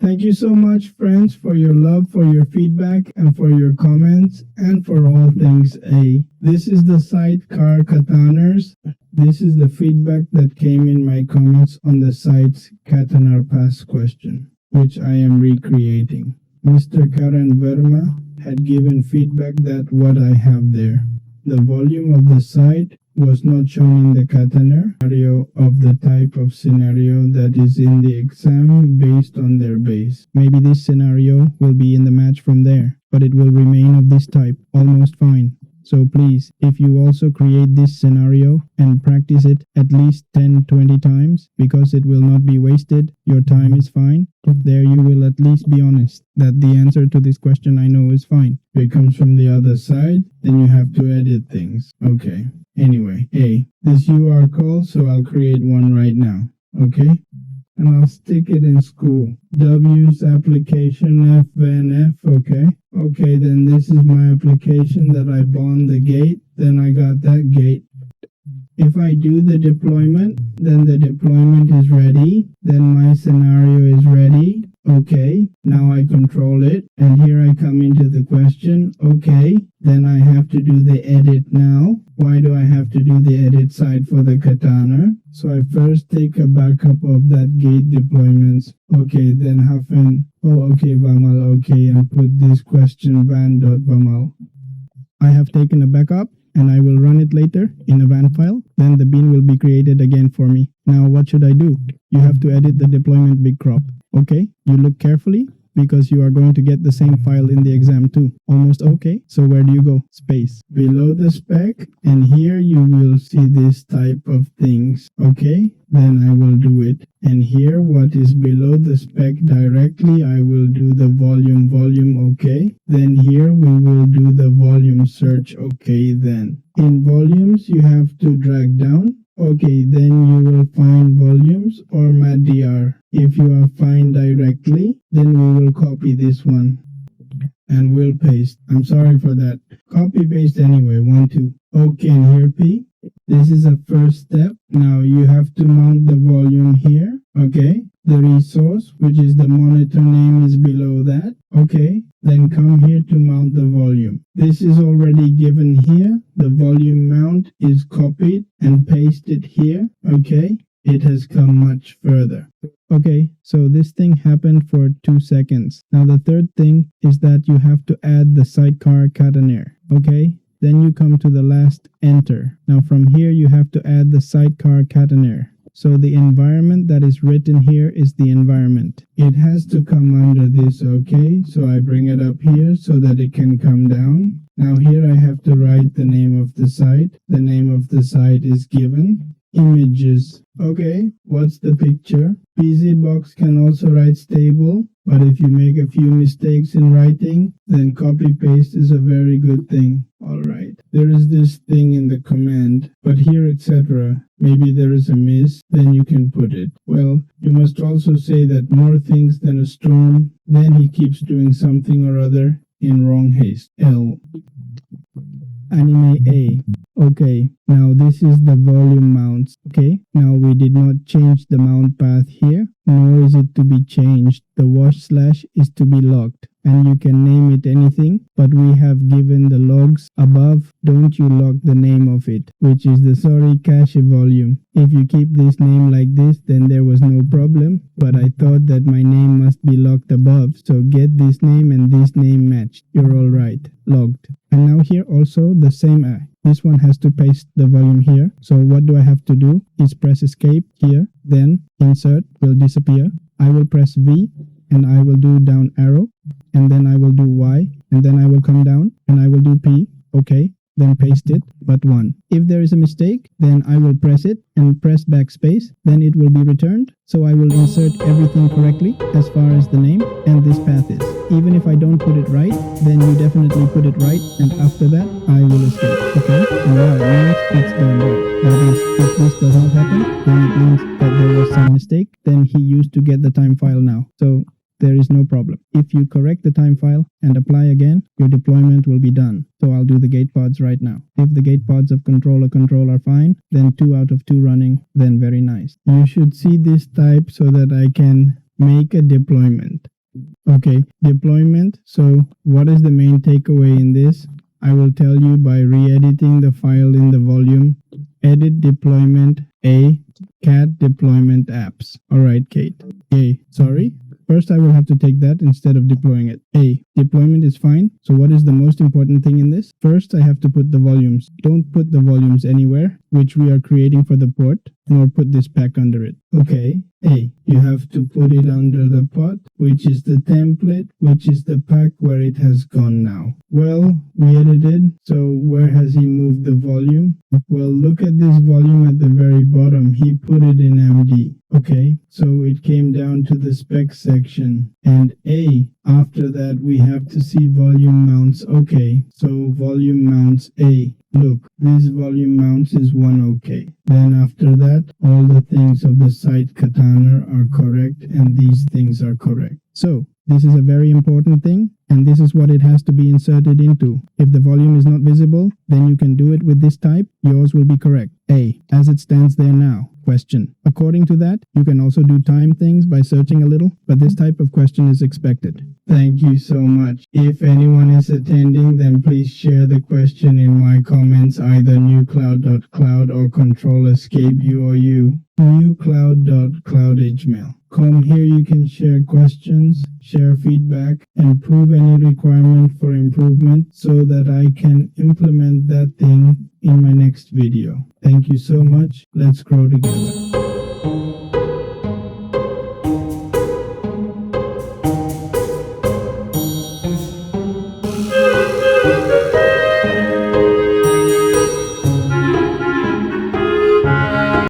Thank you so much, friends, for your love, for your feedback, and for your comments, and for all things A. This is the sidecar Kataners. This is the feedback that came in my comments on the site's Katanar Pass question, which I am recreating. Mr. Karan Verma had given feedback that what I have there. The volume of the site was not shown in the Katanar scenario of the type of scenario that is in the exam based on their base. Maybe this scenario will be in the match from there, but it will remain of this type, almost fine. So please, if you also create this scenario and practice it at least 10-20 times, because it will not be wasted, your time is fine. There you will at least be honest that the answer to this question I know is fine. If it comes from the other side, then you have to edit things. Okay. Anyway, A, this UR call, so I'll create one right now. Okay? And I'll stick it in school. W's application F van F, okay? Okay, then this is my application that I bound the gate. Then I got that gate. If I do the deployment, then the deployment is ready. Then my scenario is ready. Okay, now I control it. And here I come into the question. Okay, then I have to do the edit now. Why do I have to do the edit side for the Katana? So I first take a backup of that gate deployments. Okay, then hafen. Oh, okay, Vamal. Okay, and put this question van.vamal. I have taken a backup and I will run it later in a van file. Then the bean will be created again for me. Now what should I do? You have to edit the deployment big crop. Okay, you look carefully because you are going to get the same file in the exam too. Almost okay. So where do you go? Space. Below the spec, and here you will see this type of things. Okay, then I will do it. And here what is below the spec directly, I will do the volume, okay. Then here we will do the volume search, okay then. In volumes you have to drag down. Okay, then you will find volumes or matdr. If you are find directly, then we will copy this one and we'll paste. I'm sorry for that. Copy paste anyway, 1, 2. Okay, and here P. This is a first step. Now you have to mount the volume here. Okay, the resource, which is the monitor name, is below that. Okay, then come here to mount the volume. This is already given here. The volume mount is copied and pasted here. Okay, it has come much further. Okay, so this thing happened for 2 seconds. Now the third thing is that you have to add the sidecar catenaire. Okay, then you come to the last enter. Now from here you have to add the sidecar catenaire. So the environment that is written here is the environment. It has to come under this, okay? So I bring it up here so that it can come down. Now here I have to write the name of the site. The name of the site is given. Images. Okay, what's the picture? PZBox can also write stable, but if you make a few mistakes in writing, then copy paste is a very good thing. Alright, there is this thing in the command, but here etc. Maybe there is a miss, then you can put it. Well, you must also say that more things than a storm, then he keeps doing something or other in wrong haste. L. Anime A. Okay, now this is the volume mounts. Okay, now we did not change the mount path here, nor is it to be changed. The wash slash is to be locked, and you can name it anything, but we have given the logs above. Don't you lock the name of it, which is the sorry cache volume. If you keep this name like this, then there was no problem, but I thought that my name must be locked above, so get this name and this name matched. You're alright, logged. And now here also the same. This one has to paste the volume here. So what do I have to do is press escape here, then insert will disappear. I will press V and I will do down arrow, and then I will do Y, and then I will come down and I will do P. Okay, then paste it, but 1. If there is a mistake, then I will press it and press backspace, then it will be returned. So I will insert everything correctly as far as the name and this path is. Even if I don't put it right, then you definitely put it right, and after that I will escape. Okay, and wow, now it's done right. That is, if this does not happen, then it means that there was some mistake. Then he used to get the time file now. So there is no problem. If you correct the time file and apply again, your deployment will be done. So I'll do the gate pods right now. If the gate pods of control are fine, then 2 out of 2 running, then very nice. You should see this type so that I can make a deployment. Okay, deployment. So what is the main takeaway in this? I will tell you by re-editing the file in the volume. Edit deployment A, cat deployment apps. Alright, Kate. Sorry? First, I will have to take that instead of deploying it. Deployment is fine. So what is the most important thing in this? First, I have to put the volumes. Don't put the volumes anywhere, which we are creating for the port, nor put this pack under it. Okay. You have to put it under the pot, which is the template, which is the pack where it has gone now. Well, we edited, so where has he moved the volume? Well, look at this volume at the very bottom. He put it in MD. Okay, so it came down to the spec section. And after that we have to see volume mounts. Okay, so volume mounts Look, this volume mounts is 1 okay. Then after that, all the things of the site container are correct and these things are correct. So this is a very important thing, and this is what it has to be inserted into. If the volume is not visible, then you can do it with this type. Yours will be correct. As it stands there now. Question. According to that, you can also do time things by searching a little, but this type of question is expected. Thank you so much. If anyone is attending, then please share the question in my comments, either newcloud.cloud or control escape U or U. newcloud.cloud@gmail. Come here, you can share questions, share feedback, and prove any requirement for improvement so that I can implement that thing in my next video. Thank you so much. Let's grow together.